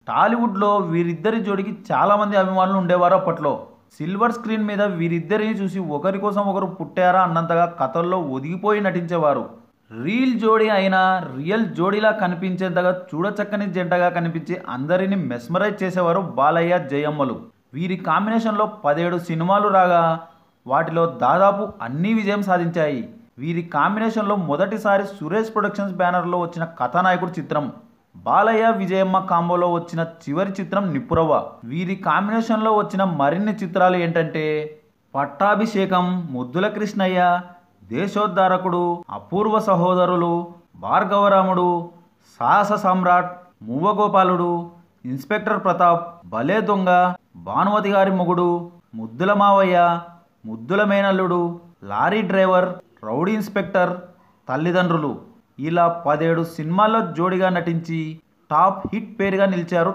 టాలీవుడ్లో వీరిద్దరి జోడికి చాలామంది అభిమానులు ఉండేవారు అప్పట్లో. సిల్వర్ స్క్రీన్ మీద వీరిద్దరిని చూసి ఒకరి కోసం ఒకరు పుట్టారా అన్నంతగా కథల్లో ఒదిగిపోయి నటించేవారు. రీల్ జోడీ అయినా రియల్ జోడీలా కనిపించేంతగా చూడచక్కని జంటగా కనిపించి అందరినీ మెస్మరైజ్ చేసేవారు బాలయ్య జయమ్మలు. వీరి కాంబినేషన్లో 17 సినిమాలు రాగా వాటిలో దాదాపు అన్నీ విజయం సాధించాయి. వీరి కాంబినేషన్లో మొదటిసారి సురేష్ ప్రొడక్షన్స్ బ్యానర్లో వచ్చిన కథానాయకుడు చిత్రం. బాలయ్య విజయమ్మ కాంబోలో వచ్చిన చివరి చిత్రం నిప్పురవ్వ. వీరి కాంబినేషన్లో వచ్చిన మరిన్ని చిత్రాలు ఏంటంటే పట్టాభిషేకం, ముద్దుల కృష్ణయ్య, దేశోద్ధారకుడు, అపూర్వ సహోదరులు, భార్గవరాముడు, సాహస సామ్రాట్, మువ్వగోపాలుడు, ఇన్స్పెక్టర్ ప్రతాప్, భలే దొంగ, భానుమతి గారి మొగుడు, ముద్దుల మావయ్య, ముద్దుల మేనల్లుడు, లారీ డ్రైవర్, రౌడీ ఇన్స్పెక్టర్, తల్లిదండ్రులు ఇలా 17 సినిమాల్లో జోడిగా నటించి టాప్ హిట్ పేరుగా నిలిచారు